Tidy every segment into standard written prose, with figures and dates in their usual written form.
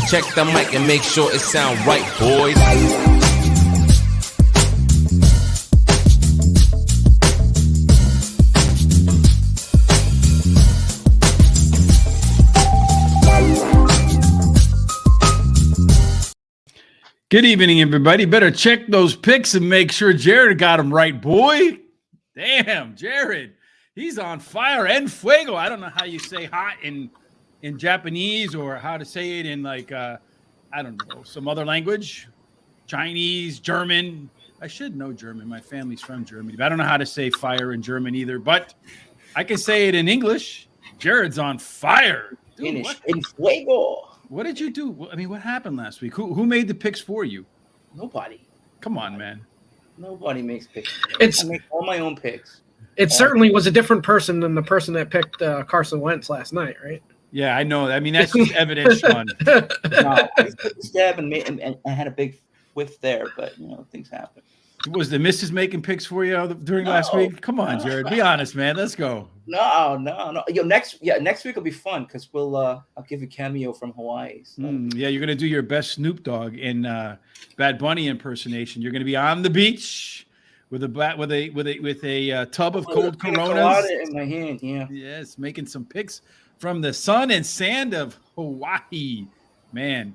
Check the mic and make sure it sound right, boys. Good evening, everybody. Better check those picks and make sure Jared got them right, boy. Damn, Jared. He's on fire. And Fuego. I don't know how you say hot in Japanese or how to say it in like, I don't know, some other language. Chinese, German. I should know German. My family's from Germany. But I don't know how to say fire in German either. But I can say it in English. Jared's on fire. Dude, in Fuego. What did you do? I mean, what happened last week? Who made the picks for you? Nobody. Come on, man. Nobody makes picks. I make all my own picks. It certainly was a different person than the person that picked Carson Wentz last night, right? Yeah, I know. I mean, that's just evidence, Sean. No, I just took a stab and I had a big whiff there, but things happen. Was the missus making picks for you during last week? Come on, Jared. Be honest, man. Let's go. No. Next week will be fun because I'll give a cameo from Hawaii. So. Yeah, you're gonna do your best Snoop Dogg in Bad Bunny impersonation. You're gonna be on the beach with a tub of cold Coronas in my hand. Yeah. Yes, making some picks from the sun and sand of Hawaii, man.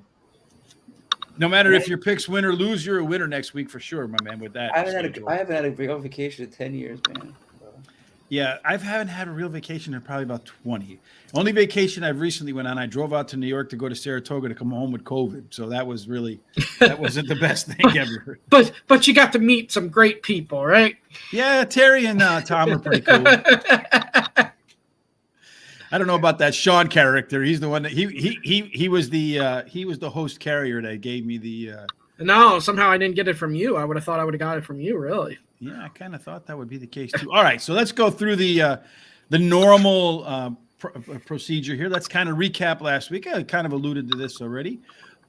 No matter if your picks win or lose, you're a winner next week for sure, my man. With that, I haven't had a real vacation in 10 years, man. So. Yeah, I haven't had a real vacation in probably about 20. Only vacation I've recently went on, I drove out to New York to go to Saratoga to come home with COVID. So that wasn't the best thing ever. But you got to meet some great people, right? Yeah, Terry and Tom are pretty cool. I don't know about that Shawn character. He's the one that he was the host carrier that gave me the. No, somehow I didn't get it from you. I would have thought I would have got it from you. Really? Yeah, I kind of thought that would be the case too. All right, so let's go through the normal procedure here. Let's kind of recap last week. I kind of alluded to this already,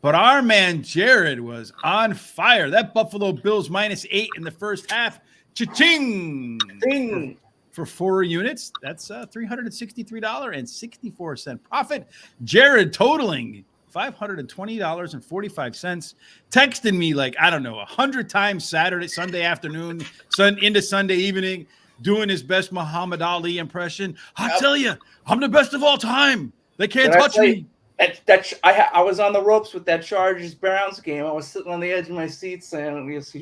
but our man Jared was on fire. That Buffalo Bills -8 in the first half. Cha-ching! Ding! For 4 units, that's $363.64 profit. Jared totaling $520.45, texting me like, I don't know, 100 times Sunday afternoon, into Sunday evening, doing his best Muhammad Ali impression. I tell you, I'm the best of all time. They can't touch me. I was on the ropes with that Chargers Browns game. I was sitting on the edge of my seat saying, I think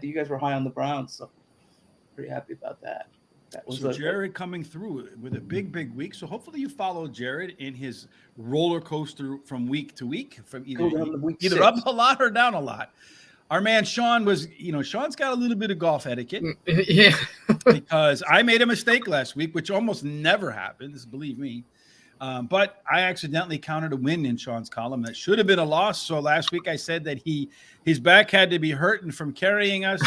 you guys were high on the Browns, so pretty happy about that. So Jared coming through with a big week. So hopefully you follow Jared in his roller coaster from week to week, from either up a lot or down a lot. Our man Sean Sean's got a little bit of golf etiquette. Yeah. Because I made a mistake last week, which almost never happens, believe me. But I accidentally counted a win in Sean's column. That should have been a loss. So last week I said that his back had to be hurting from carrying us.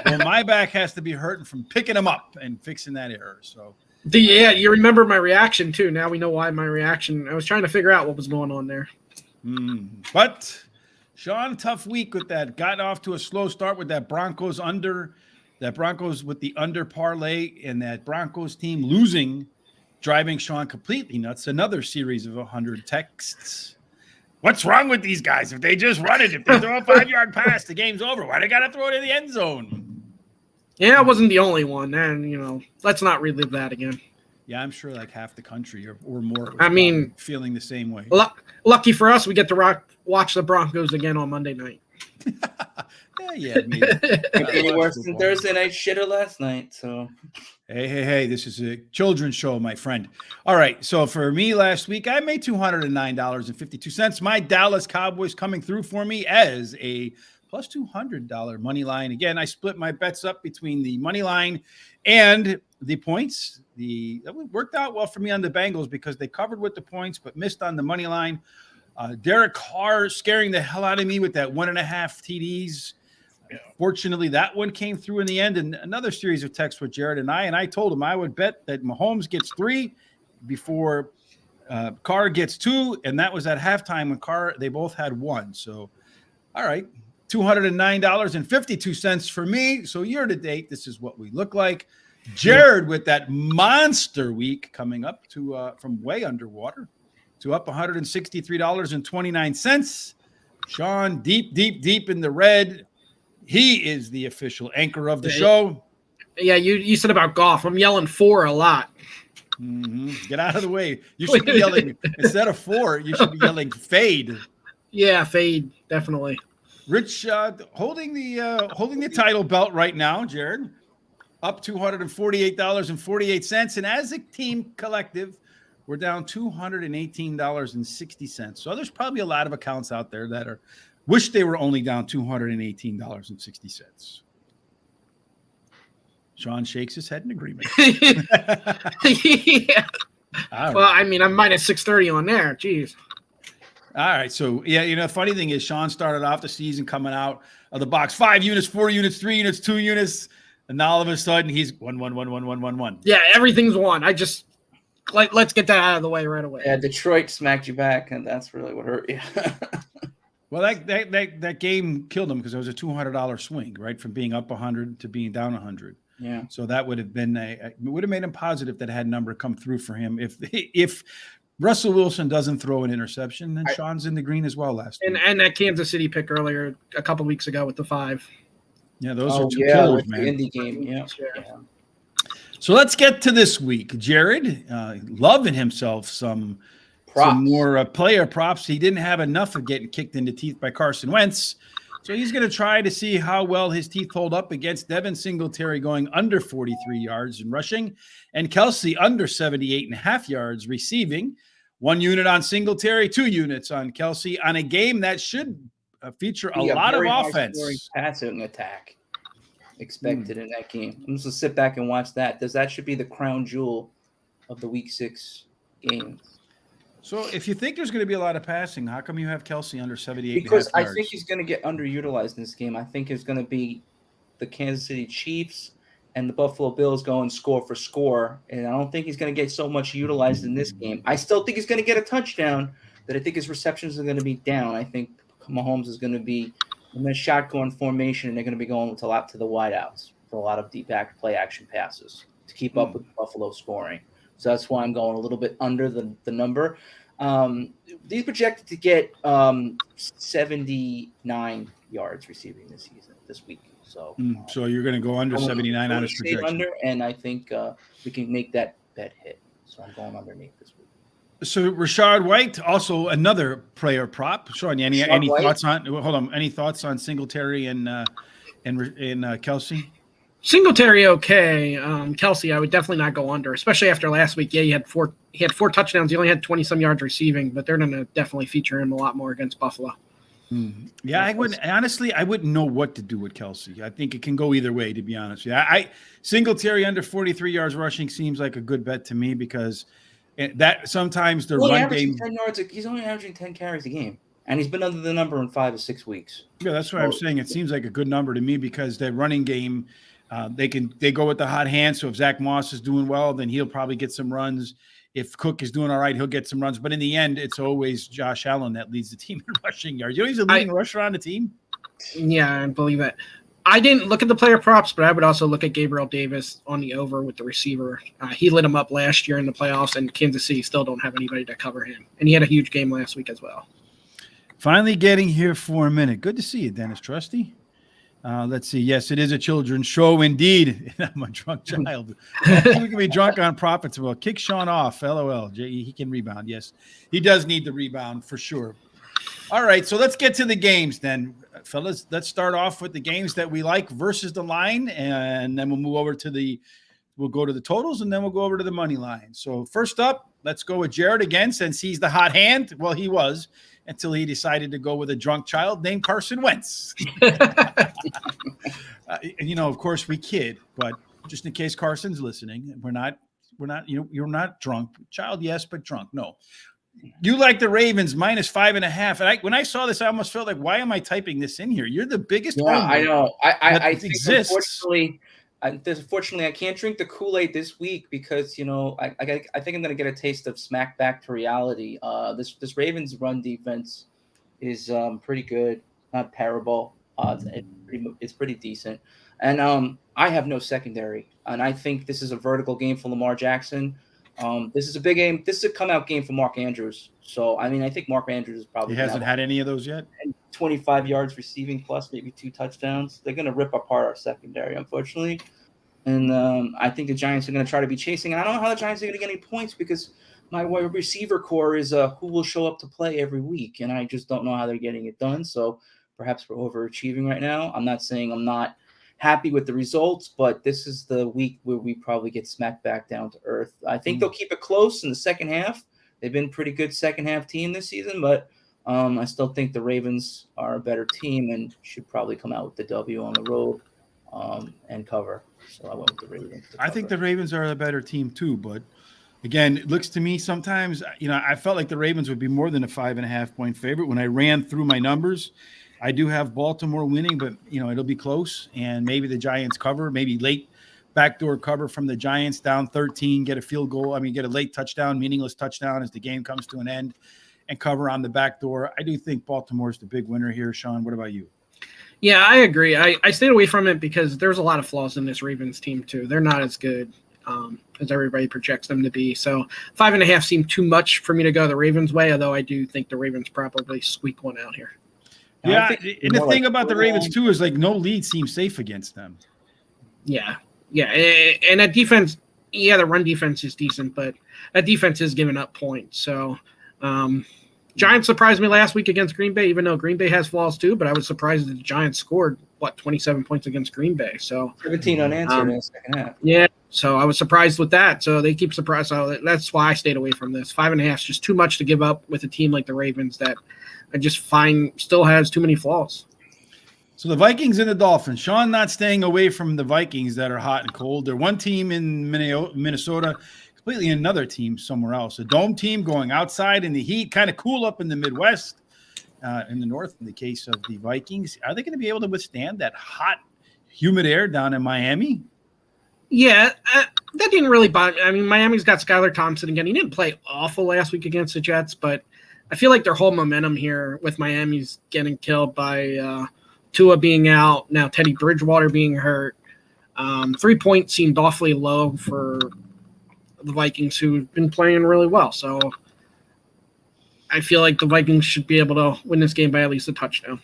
Well, my back has to be hurting from picking him up and fixing that error. So yeah, you remember my reaction too. Now we know why my reaction. I was trying to figure out what was going on there. But Sean, tough week with that. Got off to a slow start with that Broncos with the under parlay, and that Broncos team losing, driving Sean completely nuts. Another series of 100 texts. What's wrong with these guys? If they just run it, if they throw a 5-yard pass, the game's over. Why they got to throw it in the end zone? Yeah, I wasn't the only one. And, let's not relive that again. Yeah, I'm sure like half the country or more feeling the same way. Lucky for us, we get to watch the Broncos again on Monday night. Yeah. Any worse than Thursday night shitter last night. So, hey, this is a children's show, my friend. All right, so for me last week, I made $209.52. My Dallas Cowboys coming through for me as a plus $200 money line. Again, I split my bets up between the money line and the points. That worked out well for me on the Bengals because they covered with the points but missed on the money line. Derek Carr scaring the hell out of me with that 1.5 TDs. Fortunately, that one came through in the end. And another series of texts with Jared and I told him I would bet that Mahomes gets 3 before Carr gets 2, and that was at halftime when they both had 1. So, all right, $209.52 for me. So year to date, this is what we look like. Jared with that monster week coming up from way underwater. to up $163.29. Shawn, deep in the red. He is the official anchor of the show. Yeah, you said about golf. I'm yelling 4 a lot. Get out of the way. You should be yelling, instead of 4, you should be yelling fade. Yeah, fade, definitely. Rich holding the title belt right now, Jared, up $248.48. And as a team collective, we're down $218.60. So there's probably a lot of accounts out there that wish they were only down $218.60. Shawn shakes his head in agreement. Yeah. Right. Well, I mean, I'm minus 630 on there. Jeez. All right. So, yeah, the funny thing is Shawn started off the season coming out of the box 5 units, 4 units, 3 units, 2 units. And now all of a sudden he's 1. Yeah, everything's 1. Let's get that out of the way right away. Yeah, Detroit smacked you back, and that's really what hurt you. Well, that game killed him because it was a $200 swing, right? From being up 100 to being down 100. Yeah. So that would have been it would have made him positive that had number come through for him. If Russell Wilson doesn't throw an interception, then Shawn's in the green as well last week. And that Kansas City pick earlier a couple weeks ago with the 5. Yeah, those are 2 killers, man. The Indy game, yeah. So let's get to this week. Jared, loving himself some more player props. He didn't have enough of getting kicked in the teeth by Carson Wentz. So he's going to try to see how well his teeth hold up against Devin Singletary going under 43 yards in rushing and Kelsey under 78.5 yards receiving. 1 unit on Singletary, 2 units on Kelsey on a game that should feature a lot of offense. Passing attack expected in that game. I'm just going to sit back and watch that. That should be the crown jewel of the Week 6 game. So if you think there's going to be a lot of passing, how come you have Kelsey under 78? Because I think he's going to get underutilized in this game. I think it's going to be the Kansas City Chiefs and the Buffalo Bills going score for score. And I don't think he's going to get so much utilized in this game. I still think he's going to get a touchdown, but I think his receptions are going to be down. I think Mahomes is going to be in a shotgun formation, and they're going to be going to the wideouts for a lot of deep play action passes to keep up with Buffalo scoring. So that's why I'm going a little bit under the number. These projected to get 79 yards receiving this week. So so you're going to go under 79 on his projection. Under, and I think we can make that bet hit. So I'm going underneath this week. So Rachaad White, also another player prop. Shawn, any thoughts on? Hold on, any thoughts on Singletary and Kelsey? Singletary, okay. Kelsey, I would definitely not go under, especially after last week. Yeah, he had 4 touchdowns. He only had 20-some yards receiving, but they're going to definitely feature him a lot more against Buffalo. Yeah, I wouldn't know what to do with Kelsey. I think it can go either way, to be honest with you. Singletary under 43 yards rushing seems like a good bet to me because that sometimes the run game. 10 yards. He's only averaging 10 carries a game. And he's been under the number in 5 to 6 weeks. Yeah, that's what I'm saying. It seems like a good number to me because that running game, they go with the hot hand. So if Zach Moss is doing well, then he'll probably get some runs. If Cook is doing all right, he'll get some runs. But in the end, it's always Josh Allen that leads the team in rushing yards. You know, he's a leading rusher on the team. Yeah, I believe that. I didn't look at the player props, but I would also look at Gabriel Davis on the over with the receiver. He lit him up last year in the playoffs, and Kansas City still don't have anybody to cover him. And he had a huge game last week as well. Finally getting here for a minute. Good to see you, Dennis Trusty. Let's see. Yes, it is a children's show indeed. I'm a drunk child. We can be drunk on profits. Well, kick Shawn off. LOL. He can rebound. Yes, he does need the rebound for sure. All right, so let's get to the games then, fellas. Let's start off with the games that we like versus the line, and then we'll move over to we'll go to the totals, and then we'll go over to the money line. So first up, let's go with Jared again, since he's the hot hand. Well, he was until he decided to go with a drunk child named Carson Wentz. Of course we kid, but just in case Carson's listening, we're not, you're not drunk. Child, yes, but drunk, no. You like the Ravens minus 5.5. And when I saw this, I almost felt like, why am I typing this in here? You're the biggest. Yeah, I know. I think exists. Unfortunately, I can't drink the Kool-Aid this week because, I think I'm going to get a taste of smack back to reality. This Ravens run defense is pretty good, not terrible. It's pretty decent. And I have no secondary. And I think this is a vertical game for Lamar Jackson. This is a big game. This is a come-out game for Mark Andrews. So, I mean, I think Mark Andrews is probably He hasn't had any of those yet. 25 yards receiving plus maybe 2 touchdowns. They're going to rip apart our secondary, unfortunately. And I think the Giants are going to try to be chasing. And I don't know how the Giants are going to get any points because my wide receiver core is who will show up to play every week. And I just don't know how they're getting it done. So perhaps we're overachieving right now. I'm not saying I'm not happy with the results, but this is the week where we probably get smacked back down to earth. I think they'll keep it close in the second half. They've been a pretty good second half team this season, but I still think the Ravens are a better team and should probably come out with the W on the road and cover. So I went with the Ravens. I think the Ravens are the better team too, but again, it looks to me sometimes, I felt like the Ravens would be more than a 5.5 point favorite. When I ran through my numbers, I do have Baltimore winning, but it'll be close, and maybe the Giants cover, maybe late backdoor cover from the Giants down 13, get a field goal. Get a late touchdown, meaningless touchdown as the game comes to an end, and cover on the backdoor. I do think Baltimore's the big winner here. Sean, what about you? Yeah, I agree. I stayed away from it because there's a lot of flaws in this Ravens team too. They're not as good as everybody projects them to be. So 5.5 seemed too much for me to go the Ravens way, although I do think the Ravens probably squeak one out here. Yeah, and the thing about the Ravens too is no lead seems safe against them. Yeah, and that defense, the run defense is decent, but that defense is giving up points. So Giants surprised me last week against Green Bay, even though Green Bay has flaws too, but I was surprised that the Giants scored, 27 points against Green Bay. So 17 unanswered in the second half. Yeah, so I was surprised with that. So they keep surprised. So that's why I stayed away from this. 5.5 is just too much to give up with a team like the Ravens that I just find still has too many flaws. So the Vikings and the Dolphins. Sean not staying away from the Vikings that are hot and cold. They're one team in Minnesota, completely another team somewhere else. A dome team going outside in the heat, kind of cool up in the Midwest, in the north in the case of the Vikings. Are they going to be able to withstand that hot, humid air down in Miami? Yeah, that didn't really bother me. Miami's got Skylar Thompson again. He didn't play awful last week against the Jets, but I feel like their whole momentum here with Miami's getting killed by Tua being out, now Teddy Bridgewater being hurt. 3 points seemed awfully low for the Vikings, who've been playing really well. So I feel like the Vikings should be able to win this game by at least a touchdown.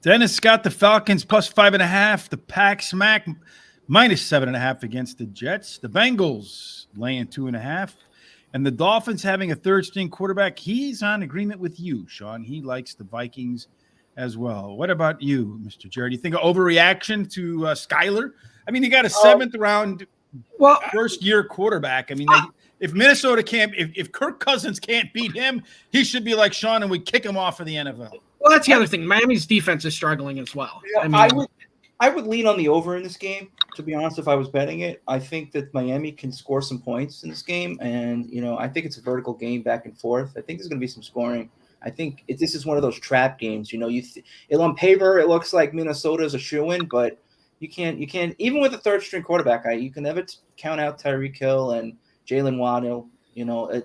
Dennis got the Falcons plus 5.5. The Pack smack minus 7.5 against the Jets. The Bengals laying 2.5. And the Dolphins having a third-string quarterback. He's on agreement with you, Sean. He likes the Vikings as well. What about you, Mr. Jared? Do you think an overreaction to Skyler? He got a seventh-round first-year quarterback. If Minnesota can't – if Kirk Cousins can't beat him, he should be like Sean and we kick him off of the NFL. Well, that's the other thing. Miami's defense is struggling as well. Yeah, I would lean on the over in this game, to be honest, if I was betting it. I think that Miami can score some points in this game, and, I think it's a vertical game back and forth. I think there's going to be some scoring. I think this is one of those trap games. On paper, it looks like Minnesota's a shoo-in, but you can't even with a third-string quarterback, you can never count out Tyreek Hill and Jalen Waddle.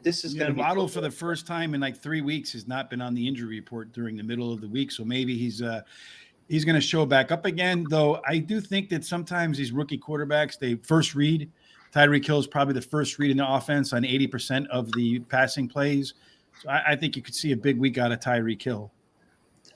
This is going to be Waddle for the first time in 3 weeks has not been on the injury report during the middle of the week, so maybe he's going to show back up again, though I do think that sometimes these rookie quarterbacks, they first read. Tyreek Hill is probably the first read in the offense on 80% of the passing plays. So I think you could see a big week out of Tyreek Hill.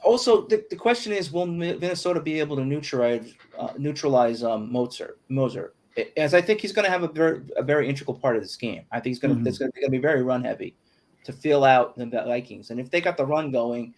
Also, the question is, will Minnesota be able to neutralize Moser? As I think he's going to have a very integral part of this game. I think it's going to be very run heavy to fill out the Vikings. And if they got the run going,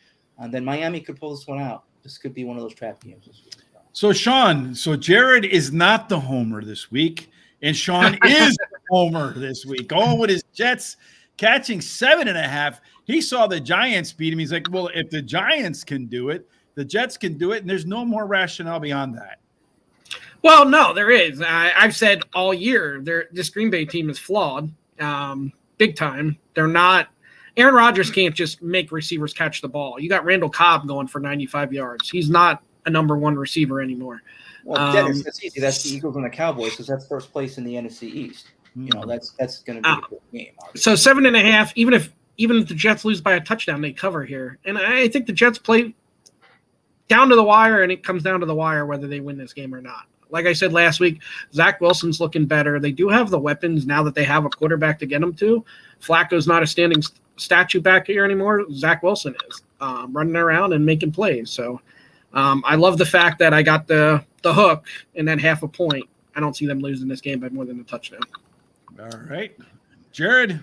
then Miami could pull this one out. This could be one of those trap games this week. So, Sean, Jared is not the homer this week, and Sean is the homer this week. Going with his Jets, catching 7.5. He saw the Giants beat him. He's like, well, if the Giants can do it, the Jets can do it, and there's no more rationale beyond that. Well, no, there is. I've said all year this Green Bay team is flawed, big time. They're not. Aaron Rodgers can't just make receivers catch the ball. You got Randall Cobb going for 95 yards. He's not a number one receiver anymore. Well, Dennis, that's easy. That's the Eagles and the Cowboys because that's first place in the NFC East. That's going to be a good game. Obviously. So 7.5. Even if the Jets lose by a touchdown, they cover here. And I think the Jets play down to the wire, and it comes down to the wire whether they win this game or not. like I said last week, Zach Wilson's looking better. They do have the weapons now that they have a quarterback to get them to. Flacco's not a standing statue back here anymore. Zach Wilson is running around and making plays. So I love the fact that I got the hook and then half a point. I don't see them losing this game by more than a touchdown. All right. Jared,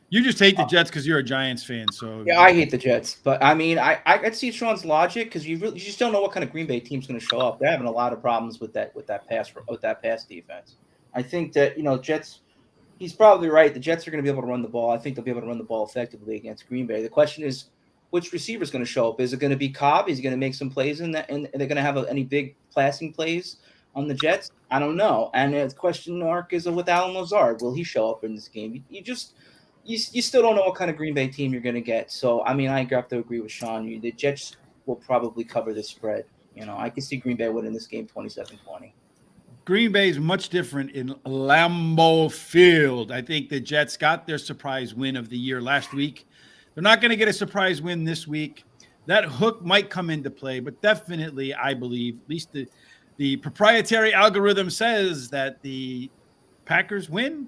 you just hate the Jets because you're a Giants fan. So yeah, I hate the Jets, but I mean, I could see Sean's logic because you just don't know what kind of Green Bay team's going to show up. They're having a lot of problems with that pass defense. I think that Jets. He's probably right. The Jets are going to be able to run the ball. I think they'll be able to run the ball effectively against Green Bay. The question is, which receiver is going to show up? Is it going to be Cobb? Is he going to make some plays in that? And they're going to have any big passing plays on the Jets? I don't know. And the question mark is with Alan Lazard. Will he show up in this game? You still don't know what kind of Green Bay team you're going to get. So, I mean, I have to agree with Sean. The Jets will probably cover the spread. I can see Green Bay winning this game 27-20. Green Bay is much different in Lambeau Field. I think the Jets got their surprise win of the year last week. They're not going to get a surprise win this week. That hook might come into play, but definitely, I believe, at least the proprietary algorithm says that the Packers win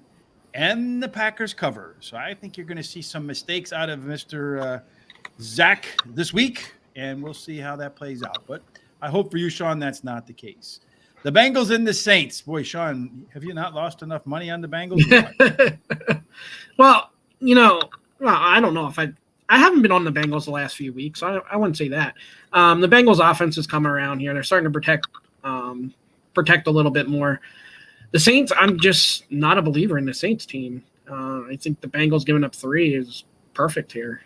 and the Packers cover. So I think you're going to see some mistakes out of Mr. Zach this week, and we'll see how that plays out. But I hope for you, Sean, that's not the case. The Bengals and the Saints. Boy, Sean, have you not lost enough money on the Bengals? Well, I don't know if I haven't been on the Bengals the last few weeks. So I wouldn't say that. The Bengals offense has come around here. They're starting to protect a little bit more. The Saints, I'm just not a believer in the Saints team. I think the Bengals giving up 3 is perfect here.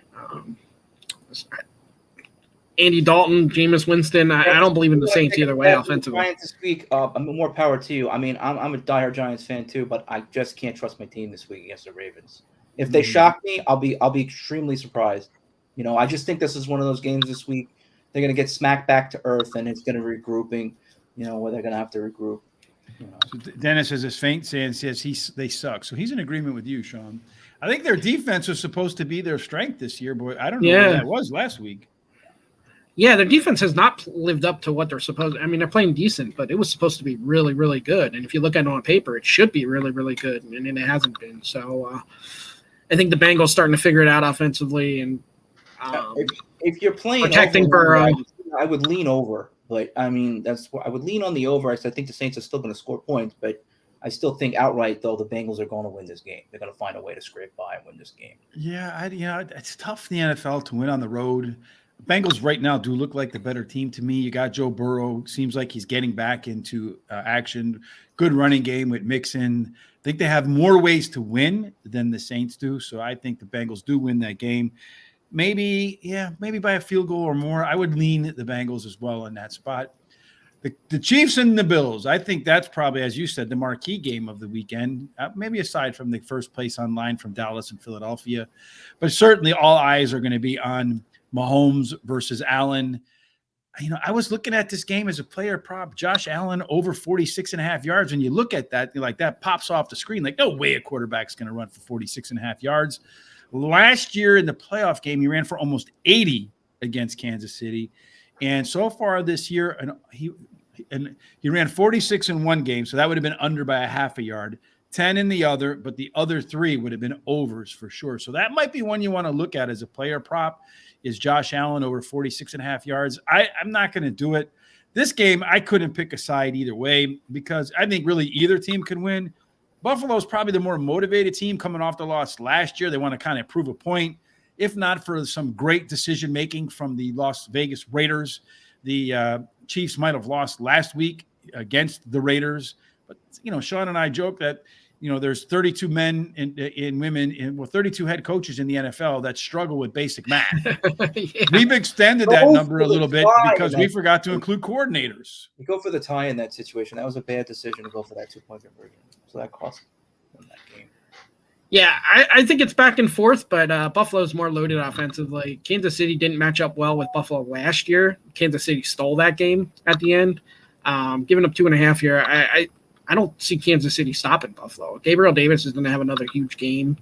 Andy Dalton, Jameis Winston. I don't believe in the Saints either way offensively. Giants this week, more power to you. I mean, I'm a diehard Giants fan too, but I just can't trust my team this week against the Ravens. If they shock me, I'll be extremely surprised. I just think this is one of those games this week. They're going to get smacked back to earth, and it's going to regrouping. Where they're going to have to regroup. So Dennis has his faint saying says they suck. So he's in agreement with you, Sean. I think their defense was supposed to be their strength this year, boy. I don't know what that was last week. Yeah, their defense has not lived up to what they're supposed to. I mean, they're playing decent, but it was supposed to be really, really good. And if you look at it on paper, it should be really, really good, and it hasn't been. So I think the Bengals starting to figure it out offensively. And if you're playing protecting Burrow, I would lean over. But, I mean, that's what I would lean on the over. I think the Saints are still going to score points, but I still think outright, though, the Bengals are going to win this game. They're going to find a way to scrape by and win this game. Yeah, it's tough in the NFL to win on the road. Bengals right now do look like the better team to me. You got Joe Burrow. Seems like he's getting back into action. Good running game with Mixon. I think they have more ways to win than the Saints do. So I think the Bengals do win that game. Maybe by a field goal or more. I would lean the Bengals as well in that spot. The Chiefs and the Bills, I think that's probably, as you said, the marquee game of the weekend, maybe aside from the first place online from Dallas and Philadelphia. But certainly all eyes are going to be on Mahomes versus Allen. I was looking at this game as a player prop. Josh Allen over 46.5 yards. When you look at that, that pops off the screen. Like, no way a quarterback's going to run for 46.5 yards. Last year in the playoff game, he ran for almost 80 against Kansas City. And so far this year, he ran 46 in one game, so that would have been under by a half a yard, 10 in the other, but the other 3 would have been overs for sure. So that might be one you want to look at as a player prop, is Josh Allen over 46.5 yards. I'm not going to do it. This game, I couldn't pick a side either way because I think really either team can win. Buffalo's probably the more motivated team coming off the loss last year. They want to kind of prove a point, if not for some great decision-making from the Las Vegas Raiders. The Chiefs might have lost last week against the Raiders. But, Sean and I joke that, there's 32 men and women, 32 head coaches in the NFL that struggle with basic math. Yeah. We've extended that number a little bit because we forgot to include coordinators. You go for the tie in that situation. That was a bad decision to go for that 2-point conversion. So that cost them that game. Yeah, I think it's back and forth, but Buffalo's more loaded offensively. Kansas City didn't match up well with Buffalo last year. Kansas City stole that game at the end. Giving up 2.5 here, I don't see Kansas City stopping Buffalo. Gabriel Davis is going to have another huge game.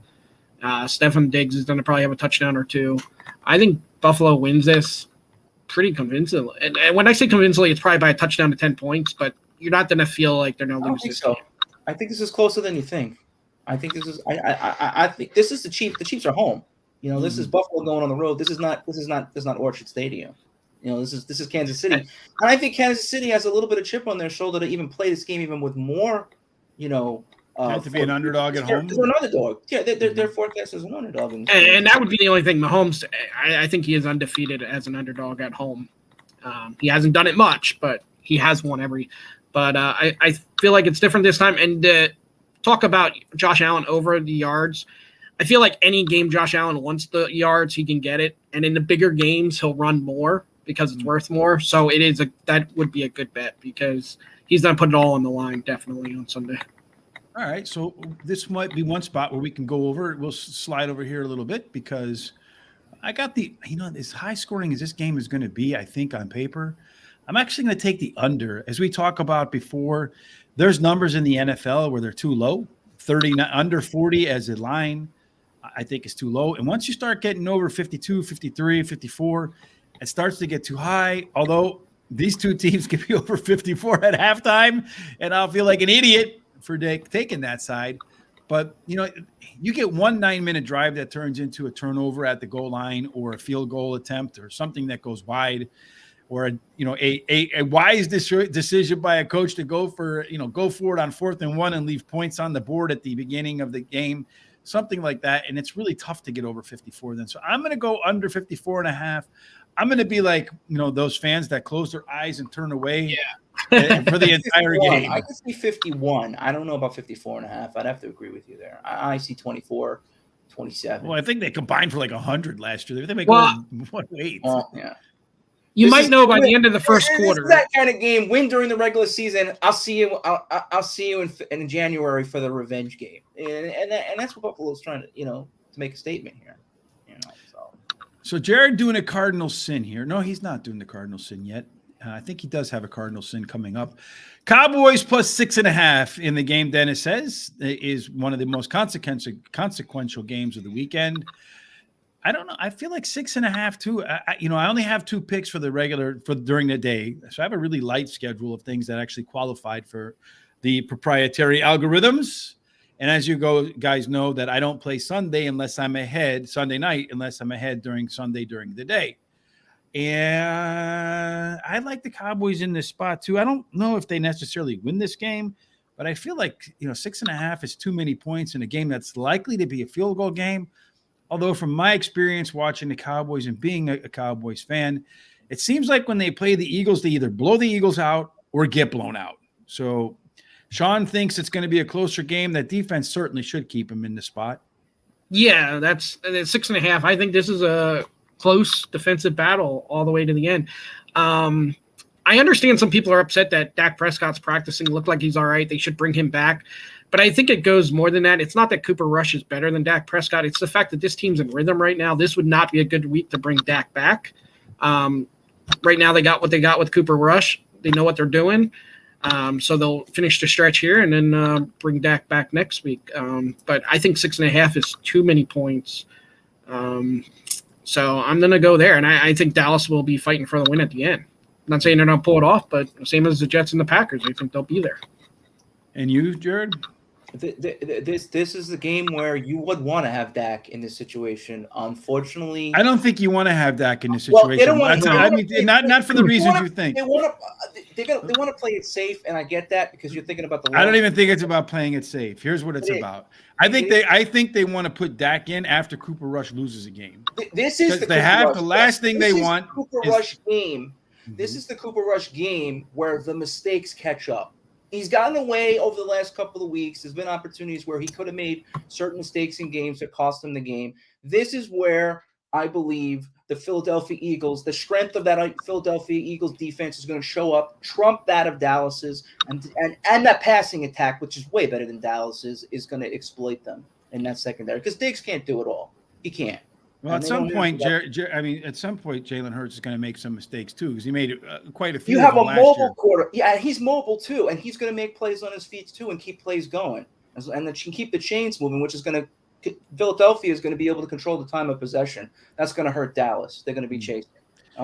Stefan Diggs is going to probably have a touchdown or 2. I think Buffalo wins this pretty convincingly. And when I say convincingly, it's probably by a touchdown to 10 points, but you're not going to feel like they're going to I don't lose think this so. game. I think this is closer than you think. I think this is. I think this is the Chiefs. The Chiefs are home. This is Buffalo going on the road. This is not Orchard Stadium. This is Kansas City, and I think Kansas City has a little bit of chip on their shoulder to even play this game even with more. To be an underdog at home. They're an underdog. Yeah, they're forecast as an underdog. And that would be the only thing. Mahomes, I think he is undefeated as an underdog at home. He hasn't done it much, but he has won every. But I feel like it's different this time. And talk about Josh Allen over the yards. I feel like any game Josh Allen wants the yards, he can get it. And in the bigger games, he'll run more because it's worth more. So that would be a good bet because he's going to put it all on the line definitely on Sunday. All right, so this might be one spot where we can go over. We'll slide over here a little bit because I got as high scoring as this game is going to be, I think, on paper, I'm actually going to take the under. As we talked about before, there's numbers in the NFL where they're too low. 30 under 40 as a line, I think is too low. And once you start getting over 52, 53, 54, it starts to get too high. Although these two teams could be over 54 at halftime, and I'll feel like an idiot for taking that side. But, you get 1 9-minute drive that turns into a turnover at the goal line or a field goal attempt or something that goes wide, or a wise decision by a coach to go for it on 4th and 1 and leave points on the board at the beginning of the game, something like that. And it's really tough to get over 54 then. So I'm going to go under 54.5. I'm going to be like, those fans that close their eyes and turn away for the entire game. I could see 51. I don't know about 54.5. I'd have to agree with you there. I see 24, 27. Well, I think they combined for like 100 last year. They make 108. Yeah. You might know by the end of the first quarter. This is that kind of game. Win during the regular season. I'll see you. I'll see you in January for the revenge game, and that's what Buffalo's trying to to make a statement here. So Jared doing a cardinal sin here. No, he's not doing the cardinal sin yet. I think he does have a cardinal sin coming up. Cowboys plus 6.5 in the game. Dennis says is one of the most consequential games of the weekend. I don't know. I feel like 6.5 too. I only have 2 picks for during the day, so I have a really light schedule of things that actually qualified for the proprietary algorithms. And as you guys know that I don't play Sunday night unless I'm ahead during Sunday during the day. And I like the Cowboys in this spot too. I don't know if they necessarily win this game, but I feel like 6.5 is too many points in a game that's likely to be a field goal game. Although from my experience watching the Cowboys and being a Cowboys fan, it seems like when they play the Eagles, they either blow the Eagles out or get blown out. So Shawn thinks it's going to be a closer game. That defense certainly should keep him in the spot. Yeah, that's 6.5. I think this is a close defensive battle all the way to the end. I understand some people are upset that Dak Prescott's practicing. Looked like he's all right. They should bring him back. But I think it goes more than that. It's not that Cooper Rush is better than Dak Prescott. It's the fact that this team's in rhythm right now. This would not be a good week to bring Dak back. Right now they got what they got with Cooper Rush. They know what they're doing. So they'll finish the stretch here and then bring Dak back next week. But I think 6.5 is too many points. So I'm going to go there. And I think Dallas will be fighting for the win at the end. I'm not saying they're going to pull it off, but same as the Jets and the Packers, I think they'll be there. And you, Jared? This is the game where you would want to have Dak in this situation. Unfortunately, I don't think you want to have Dak in this situation. Well, they don't want to. Not for the reasons you think. They want to play it safe, and I get that because you're thinking about the. I don't even think it's about playing it safe. Here's what it's about. I think they want to put Dak in after Cooper Rush loses a game. This is the last thing they want. Cooper Rush game. This is the Cooper Rush game where the mistakes catch up. He's gotten away over the last couple of weeks. There's been opportunities where he could have made certain mistakes in games that cost him the game. This is where I believe the Philadelphia Eagles, the strength of that Philadelphia Eagles defense is going to show up, trump that of Dallas's, and that passing attack, which is way better than Dallas's, is going to exploit them in that secondary because Diggs can't do it all. He can't. Well, at some point, Jalen Hurts is going to make some mistakes too because he made quite a few. You have a mobile quarter, yeah, he's mobile too, and he's going to make plays on his feet too and keep plays going, and keep the chains moving, which is going to Philadelphia is going to be able to control the time of possession. That's going to hurt Dallas. They're going to be chasing.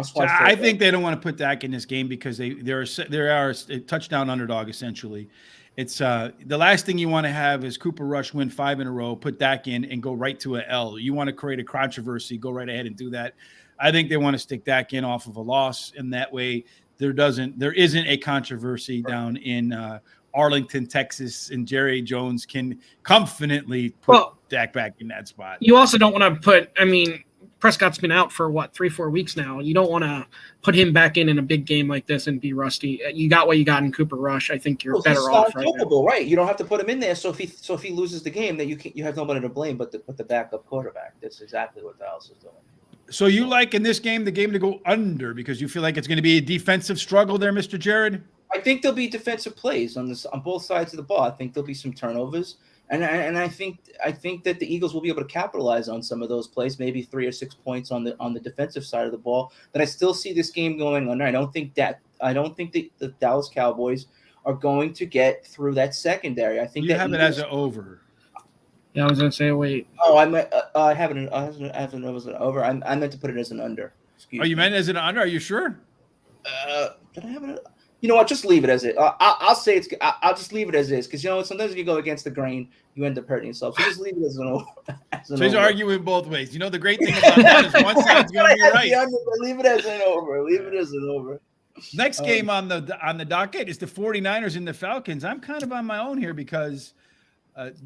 So I think they don't want to put Dak in this game because they are a touchdown underdog essentially. It's the last thing you want to have is Cooper Rush win 5 in a row, put Dak in, and go right to an L. You want to create a controversy, go right ahead and do that. I think they want to stick Dak in off of a loss, and that way there isn't a controversy down in Arlington, Texas, and Jerry Jones can confidently put Dak back in that spot. You also don't want to put. I mean, Prescott's been out for 3-4 weeks now. You don't want to put him back in a big game like this and be rusty. You got what you got in Cooper Rush. I think you're better off right now. Right? You don't have to put him in there. So if he loses the game, then you have nobody to blame but the backup quarterback. That's exactly what Dallas is doing. So you like in this game the game to go under because you feel like it's going to be a defensive struggle there, Mr. Jared? I think there'll be defensive plays on both sides of the ball. I think there'll be some turnovers, and I think that the Eagles will be able to capitalize on some of those plays, maybe 3 or 6 points on the defensive side of the ball. But I still see this game going under. I don't think the Dallas Cowboys are going to get through that secondary. I think you have it as an over. Yeah, I was gonna say wait. Oh, I have it as an over. I meant to put it as an under. You meant as an under? Are you sure? Did I have it? You know what? Just leave it as it. I'll say it's. I'll just leave it as is because sometimes if you go against the grain, you end up hurting yourself. So just leave it as an over. So he's arguing both ways. The great thing about that is one side's going to be right. Leave it as an over. Leave it as an over. Next game on the docket is the 49ers and the Falcons. I'm kind of on my own here because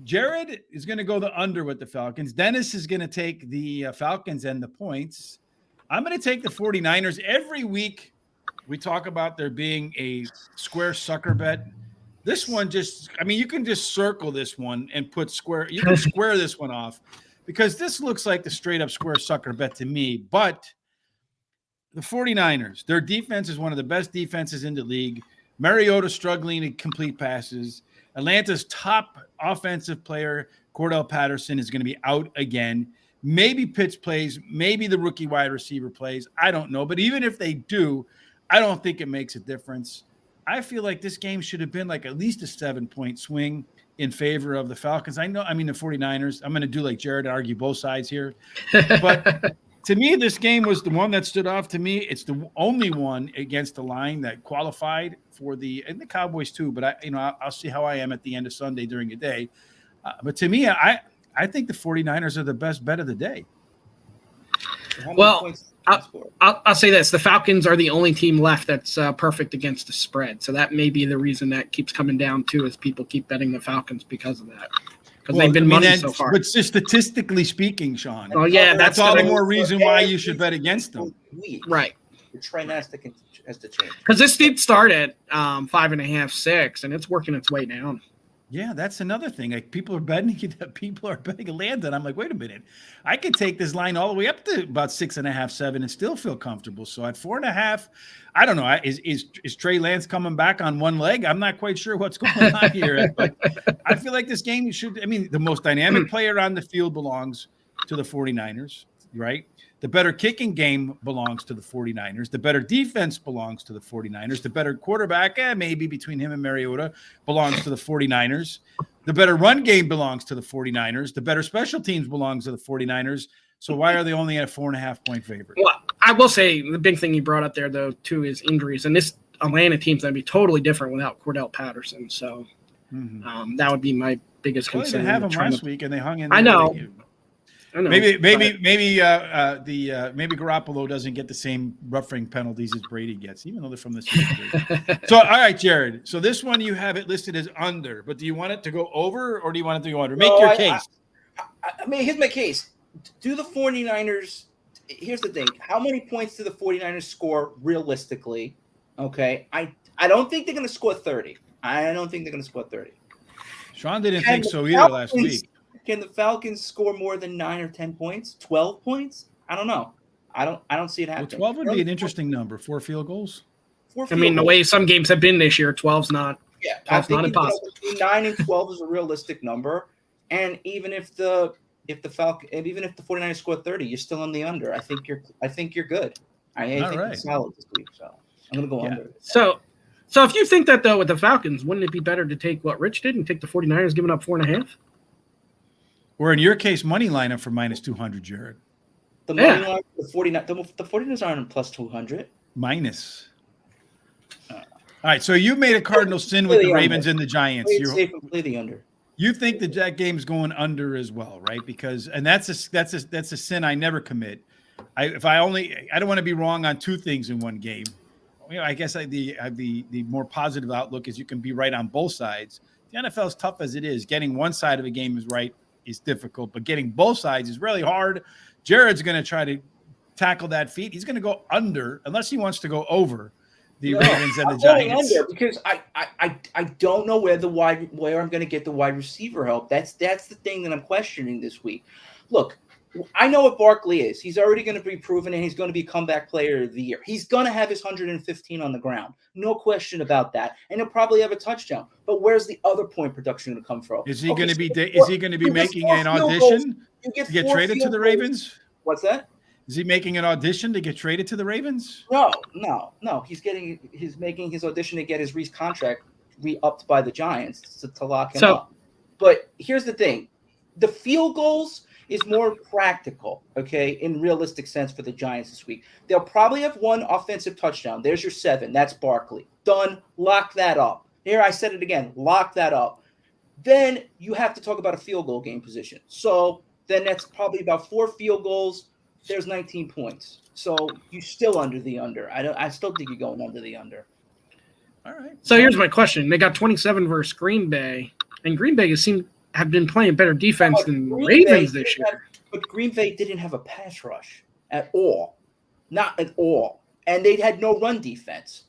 Jared is going to go the under with the Falcons. Dennis is going to take the Falcons and the points. I'm going to take the 49ers. Every week we talk about there being a square sucker bet. This one you can just circle this one and put square. You can square this one off because this looks like the straight up square sucker bet to me. But the 49ers, their defense is one of the best defenses in the league. Mariota struggling to complete passes. Atlanta's top offensive player, Cordell Patterson, is going to be out again. Maybe Pitts plays. Maybe the rookie wide receiver plays. I don't know. But even if they do, I don't think it makes a difference. I feel like this game should have been like at least a 7-point swing in favor of the Falcons. The 49ers. I'm going to do like Jared and argue both sides here. But to me, this game was the one that stood off to me. It's the only one against the line that qualified for and the Cowboys too. But I'll see how I am at the end of Sunday during the day. But to me, I think the 49ers are the best bet of the day. Well, I'll say this. The Falcons are the only team left that's perfect against the spread. So that may be the reason that keeps coming down too, is people keep betting the Falcons because of that. Because they've been money so far. But just statistically speaking, Sean. Oh, yeah. That's all the more reason why you should bet against them. Right. The trend has to change. Because this did start at 5.5, 6, and it's working its way down. Yeah, that's another thing. Like people are betting Atlanta. And I'm like, wait a minute. I could take this line all the way up to about 6.5, 7 and still feel comfortable. So at 4.5, I don't know. Is Trey Lance coming back on one leg? I'm not quite sure what's going on here. But I feel like this game the most dynamic player on the field belongs to the 49ers, right? The better kicking game belongs to the 49ers. The better defense belongs to the 49ers. The better quarterback, maybe between him and Mariota, belongs to the 49ers. The better run game belongs to the 49ers. The better special teams belongs to the 49ers. So why are they only at a 4.5-point favorite? Well, I will say the big thing you brought up there, though, too, is injuries. And this Atlanta team's going to be totally different without Cordell Patterson. So that would be my biggest concern. They didn't have him last week, and they hung in there. I know. Maybe Garoppolo doesn't get the same roughing penalties as Brady gets, even though they're from the same. So, all right, Jared. So this one you have it listed as under, but do you want it to go over or do you want it to go under? Make your case. Here's my case. Do the 49ers – here's the thing. How many points do the 49ers score realistically? Okay. I don't think they're going to score 30. I don't think they're going to score 30. Sean didn't think so either last week. Can the Falcons score more than 9 or 10 points? 12 points? I don't know. I don't see it happening. Well, 12 would be an interesting number. 4 field goals. The way some games have been this year, 12's not. Yeah, I think not impossible. Between 9 and 12 is a realistic number. And even if the 49ers score 30, you're still on the under. I think you're good. I think it's solid this week. So I'm gonna go under. So if you think that though with the Falcons, wouldn't it be better to take what Rich did and take the 49ers giving up 4.5? Or in your case, money line up for -200, Jared. The money line, the 49, the 49ers aren't plus 200. Minus. All right, so you made a cardinal sin with the Ravens and the Giants. You're safe and play the under. You think that game's going under as well, right? Because that's a sin I never commit. I don't want to be wrong on two things in one game. I guess the more positive outlook is you can be right on both sides. The NFL is tough as it is. Getting one side of a game is difficult, but getting both sides is really hard. Jared's going to try to tackle that feat. He's going to go under unless he wants to go over the Ravens and the Giants. Under because I don't know where I'm going to get the wide receiver help. That's the thing that I'm questioning this week. Look, I know what Barkley is. He's already going to be proven, and he's going to be comeback player of the year. He's going to have his 115 on the ground. No question about that. And he'll probably have a touchdown. But where's the other point production going to come from? Is he going to be making an audition to get traded to the Ravens? What's that? Is he making an audition to get traded to the Ravens? No. He's making his audition to get his Reese contract re-upped by the Giants to lock him up. But here's the thing. The field goals is more practical, okay, in realistic sense for the Giants this week. They'll probably have one offensive touchdown. There's your 7. That's Barkley. Done. Lock that up. Here, I said it again. Lock that up. Then you have to talk about a field goal game position. So then that's probably about 4 field goals. There's 19 points. So you still under the under. I still think you're going under the under. All right. So here's my question. They got 27 versus Green Bay, and Green Bay have been playing better defense than Ravens this year. But Green Bay didn't have a pass rush at all. Not at all. And they had no run defense.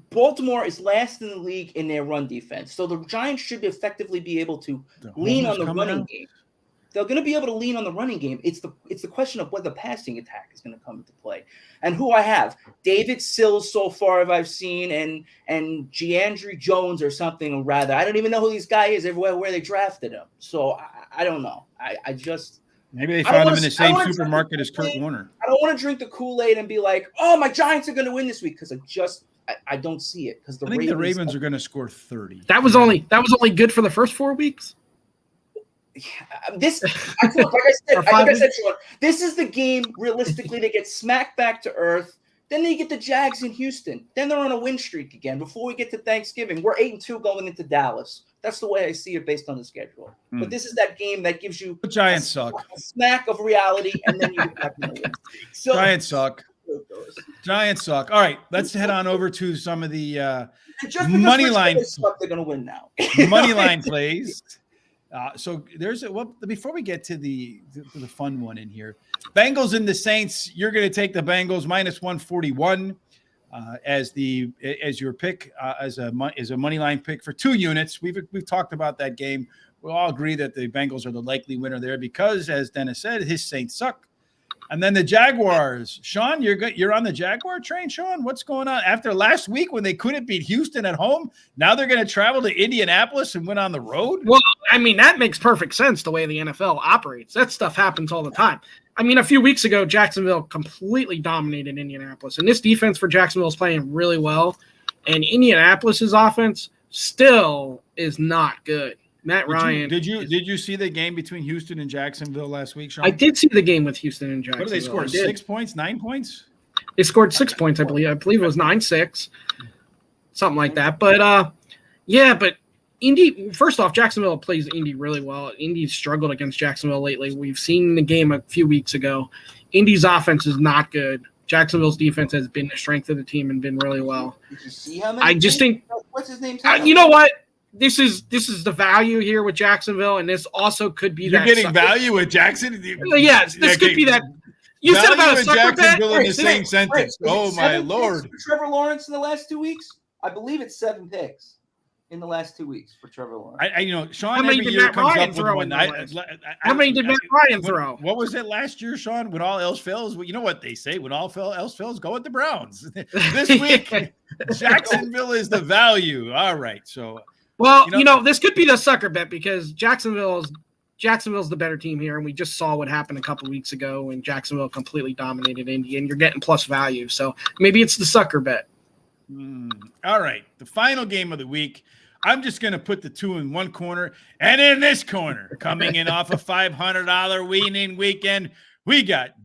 Baltimore is last in the league in their run defense. So the Giants should effectively be able to lean on the running game. They're going to be able to lean on the running game. It's the question of whether the passing attack is going to come into play. And who I have, David Sills so far I've seen, and Giandry Jones or something, or rather. I don't even know who this guy is everywhere where they drafted him. So I don't know. I just maybe they found him in the same supermarket as Kurt Warner. I don't want to drink the Kool-Aid and be like, oh, my Giants are going to win this week because I don't see it because I think the Ravens are going to score 30. That was only good for the first 4 weeks. Like I said, Sean, this is the game realistically they get smacked back to earth. Then they get the Jags in Houston. Then they're on a win streak again. Before we get to Thanksgiving, we're 8-2 going into Dallas. That's the way I see it based on the schedule. But this is that game that gives you the Giants suck. A smack of reality, and then you get back in the win streak. So, Giants suck. Giants suck. All right, let's head on over to some of the money line. They're going to win now. Money line plays. So there's before we get to the fun one in here, Bengals and the Saints. You're going to take the Bengals minus 141 as your pick as a money line pick for 2 units. We've talked about that game. We all agree that the Bengals are the likely winner there because, as Dennis said, his Saints suck. And then the Jaguars. Sean, you're on the Jaguar train, Sean? What's going on? After last week when they couldn't beat Houston at home, now they're going to travel to Indianapolis and win on the road? Well, I mean, that makes perfect sense the way the NFL operates. That stuff happens all the time. I mean, a few weeks ago, Jacksonville completely dominated Indianapolis. And this defense for Jacksonville is playing really well. And Indianapolis's offense still is not good. Matt Ryan. Did you see the game between Houston and Jacksonville last week, Sean? I did see the game with Houston and Jacksonville. What did they score? 6 points? 9 points? They scored 6 points, I believe. I believe it was 9-6, something like that. But but Indy. First off, Jacksonville plays Indy really well. Indy's struggled against Jacksonville lately. We've seen the game a few weeks ago. Indy's offense is not good. Jacksonville's defense has been the strength of the team and been really well. Did you see how many? I just think. What's his name? You know what? This is the value here with Jacksonville, and this also could be You're getting value with Jackson? Yes, this could be that. You said about a sucker bet? Jacksonville in the same sentence. Oh, my Lord. For Trevor Lawrence in the last 2 weeks? I believe it's 7 picks in the last 2 weeks for Trevor Lawrence. Sean How many every did year Matt comes Ryan up throw with in one. How many did Matt Ryan throw? What was it last year, Sean? When all else fails, well, you know what they say, when all else fails, go with the Browns. This week, Jacksonville is the value. All right, so... Well, this could be the sucker bet because Jacksonville's the better team here, and we just saw what happened a couple weeks ago when Jacksonville completely dominated Indy, and you're getting plus value. So maybe it's the sucker bet. All right, the final game of the week. I'm just going to put the 2 in one corner, and in this corner, coming in off a $500 winning weekend, we got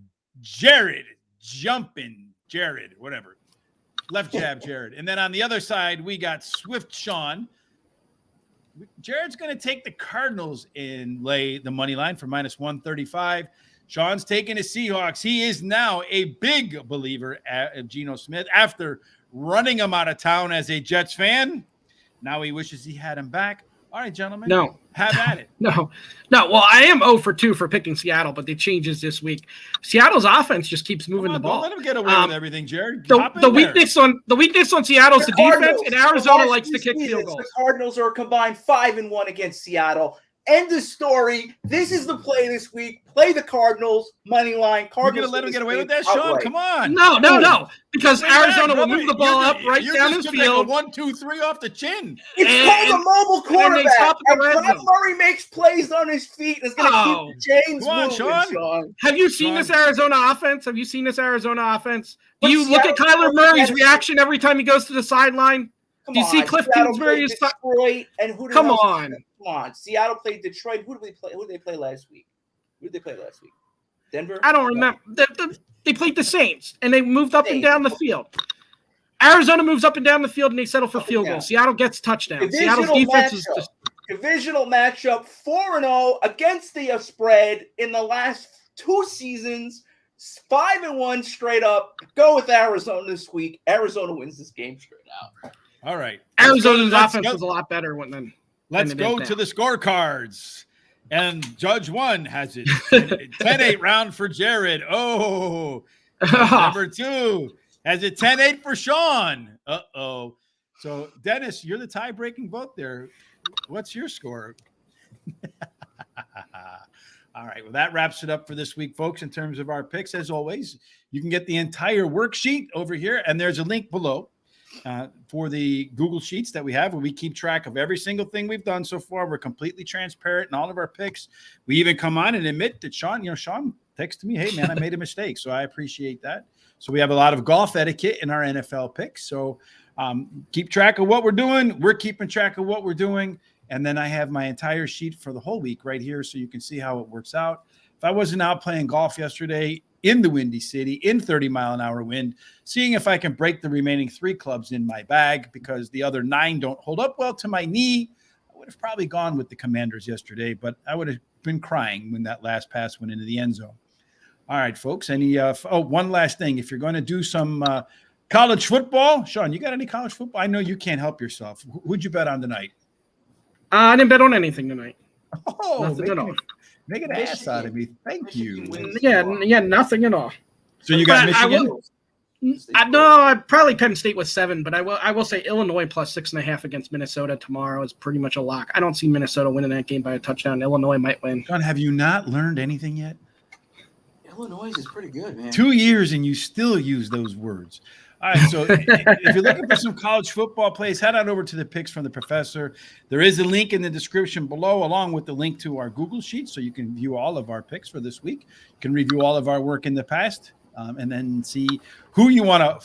Jared jumping, Jared, whatever. Left jab, Jared. And then on the other side, we got Swift Shawn. Jared's going to take the Cardinals and lay the money line for minus 135. Shawn's taking the Seahawks. He is now a big believer of Geno Smith after running him out of town as a Jets fan. Now he wishes he had him back. All right, gentlemen. No. Have at it. No. Well, I am 0 for 2 for picking Seattle, but it changes this week. Seattle's offense just keeps moving the ball. Don't let him get away with everything, Jared. The weakness on Seattle's the defense, and Arizona likes to kick field goals. The Cardinals are combined 5-1 against Seattle. End of story. This is the play this week. Play the Cardinals, money line. Cardinals. You're going to let him get away with that, Shawn? Outright. Come on. No. Because Arizona will move the ball up right down the field. Like a 1-2-3 off the chin. It's called a mobile quarterback. And Brock Murray makes plays on his feet. It's going to keep the chains moving, Shawn. Have you seen this Arizona offense? Do you look at Kyler Murray's reaction every time he goes to the sideline? Do you see Cliff Kingsbury? Come on. Seattle played Detroit. Who did they play last week? Denver? I don't remember. They played the Saints, and they moved up and down the field. Arizona moves up and down the field, and they settle for field goals. Seattle gets touchdowns. Seattle's defense is just divisional matchup, 4-0 against the spread in the last 2 seasons. 5-1 straight up. Go with Arizona this week. Arizona wins this game straight out. All right. Arizona's offense was a lot better than. Let's go to the scorecards. And Judge 1 has it. 10-8 round for Jared. Oh. Number 2 has it 10-8 for Shawn. Uh-oh. So, Dennis, you're the tie-breaking vote there. What's your score? All right. Well, that wraps it up for this week, folks, in terms of our picks. As always, you can get the entire worksheet over here, and there's a link below. For the Google Sheets that we have, where we keep track of every single thing we've done so far. We're completely transparent in all of our picks. We even come on and admit that Shawn texted me, hey, man, I made a mistake. So I appreciate that. So we have a lot of golf etiquette in our NFL picks. So keep track of what we're doing. We're keeping track of what we're doing. And then I have my entire sheet for the whole week right here so you can see how it works out. If I wasn't out playing golf yesterday in the Windy City, in 30-mile-an-hour wind, seeing if I can break the remaining 3 clubs in my bag because the other 9 don't hold up well to my knee, I would have probably gone with the Commanders yesterday, but I would have been crying when that last pass went into the end zone. All right, folks. One last thing. If you're going to do some college football, Shawn, you got any college football? I know you can't help yourself. Who'd you bet on tonight? I didn't bet on anything tonight. Oh, make an ass out of me. Thank you. Yeah, nothing at all. So you got Michigan? I probably Penn State with 7, but I will say Illinois plus 6.5 against Minnesota tomorrow is pretty much a lock. I don't see Minnesota winning that game by a touchdown. Illinois might win. John, have you not learned anything yet? Illinois is pretty good, man. 2 years and you still use those words. All right, so if you're looking for some college football plays, head on over to the picks from the professor. There is a link in the description below, along with the link to our Google Sheet, so you can view all of our picks for this week. You can review all of our work in the past, and then see who you want to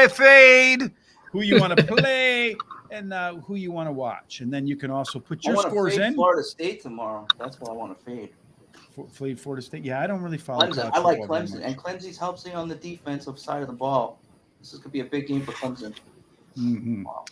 fade, who you want to play, and who you want to watch. And then you can also put your scores in. Florida State tomorrow. That's what I want to fade. Fade Florida State. Yeah, I don't really follow. I like Clemson, and Clemson's helping on the defensive side of the ball. This is going to be a big game for Clemson. Mm-hmm. Wow.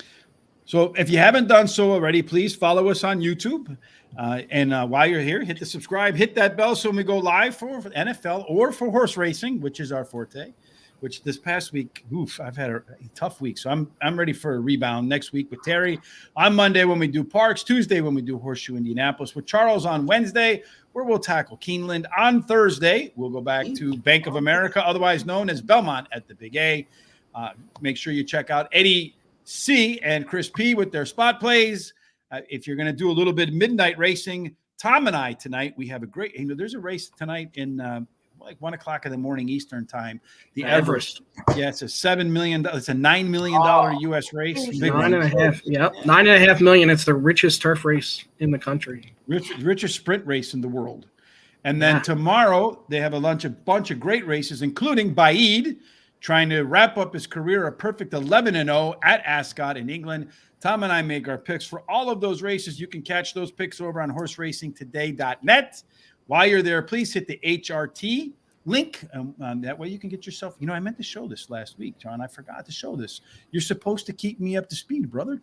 So if you haven't done so already, please follow us on YouTube. And while you're here, hit the subscribe, hit that bell so when we go live for NFL or for horse racing, which is our forte. Which this past week, I've had a tough week. So I'm ready for a rebound next week with Terry. On Monday when we do Parks, Tuesday when we do Horseshoe Indianapolis, with Charles on Wednesday, where we'll tackle Keeneland. On Thursday, we'll go back to Bank of America, otherwise known as Belmont at the Big A. Make sure you check out Eddie C. and Chris P. with their spot plays. If you're going to do a little bit of midnight racing, Tom and I tonight, we have a great, there's a race tonight in like 1 o'clock in the morning Eastern time. The Everest. Yeah, it's a $7 million. It's a $9 million U.S. race. $9.5. Yep, $9.5 million. It's the richest turf race in the country. Richest sprint race in the world. And then tomorrow they have a bunch of great races, including Baid trying to wrap up his career a perfect 11-0 at Ascot in England. Tom and I make our picks for all of those races. You can catch those picks over on horseracingtoday.net. While you're there, please hit the HRT link. That way you can get yourself, I meant to show this last week, John. I forgot to show this. You're supposed to keep me up to speed, brother.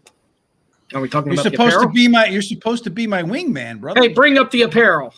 Are we talking You're about supposed the apparel? you're supposed to be my wingman, brother. Hey, bring up the apparel.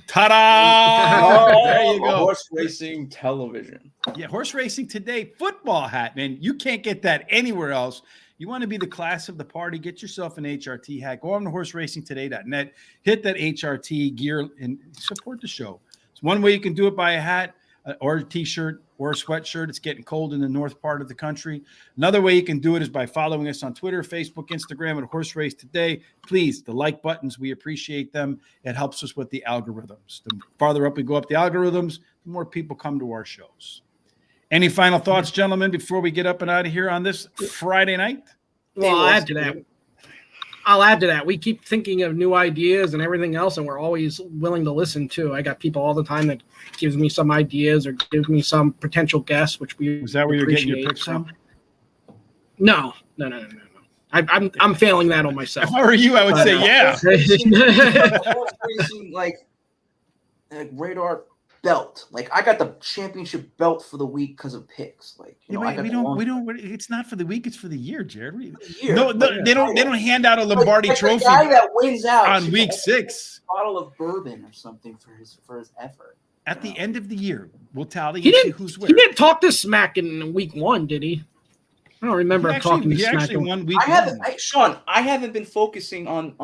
Ta-da! There you go. Horse racing television. Yeah, Horse Racing Today football hat, man. You can't get that anywhere else. You want to be the class of the party, get yourself an HRT hat. Go on to horseracingtoday.net, hit that HRT gear, and support the show. It's one way you can do it: by a hat or a T-shirt or a sweatshirt. It's getting cold in the north part of the country. Another way you can do it is by following us on Twitter, Facebook, Instagram at Horse Race Today. Please, the like buttons, we appreciate them. It helps us with the algorithms. The farther up we go up the algorithms, the more people come to our shows. Any final thoughts, gentlemen, before we get up and out of here on this Friday night? Well, I'll add to that. We keep thinking of new ideas and everything else, and we're always willing to listen too. I got people all the time that gives me some ideas or gives me some potential guests, which we Is that where you're getting your picks from? No. I'm failing that on myself. If I were you, I would say yeah. Horse racing, like radar belt. Like I got the championship belt for the week because of picks. Like We don't. It's not for the week; it's for the year, Jared. Year. No, they don't hand out a Lombardi Trophy the guy that wins out on week 6. A bottle of bourbon or something for his effort. At the end of the year, we'll tally He and see didn't. who's where. He didn't talk this smack in week 1, did he? I don't remember him talking this He smack. actually won week 1. Sean, I haven't been focusing on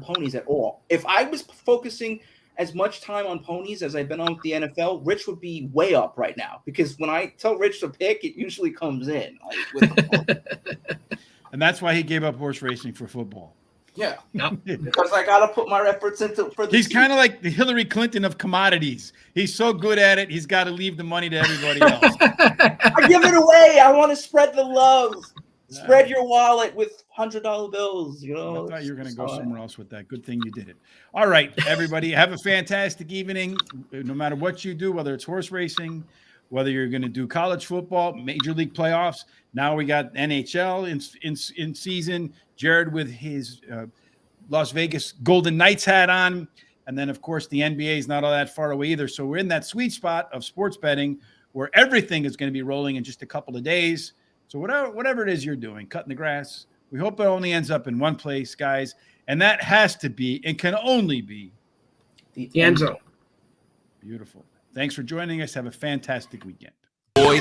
ponies at all. If I was focusing as much time on ponies as I've been on with the NFL, Rich would be way up right now, because when I tell Rich to pick, it usually comes in. And that's why he gave up horse racing for football. Yeah, because I got to put my efforts into. He's kind of like the Hillary Clinton of commodities. He's so good at it, he's got to leave the money to everybody else. I give it away. I want to spread the love. Spread your wallet with $100 bills. I thought you were going to go somewhere else with that. Good thing you did it. All right, everybody, have a fantastic evening. No matter what you do, whether it's horse racing, whether you're going to do college football, major league playoffs. Now we got NHL in season. Jared with his Las Vegas Golden Knights hat on. And then, of course, the NBA is not all that far away either. So we're in that sweet spot of sports betting where everything is going to be rolling in just a couple of days. So whatever it is you're doing, cutting the grass, we hope it only ends up in one place, guys. And that has to be and can only be the end zone. Beautiful. Thanks for joining us. Have a fantastic weekend. Boys.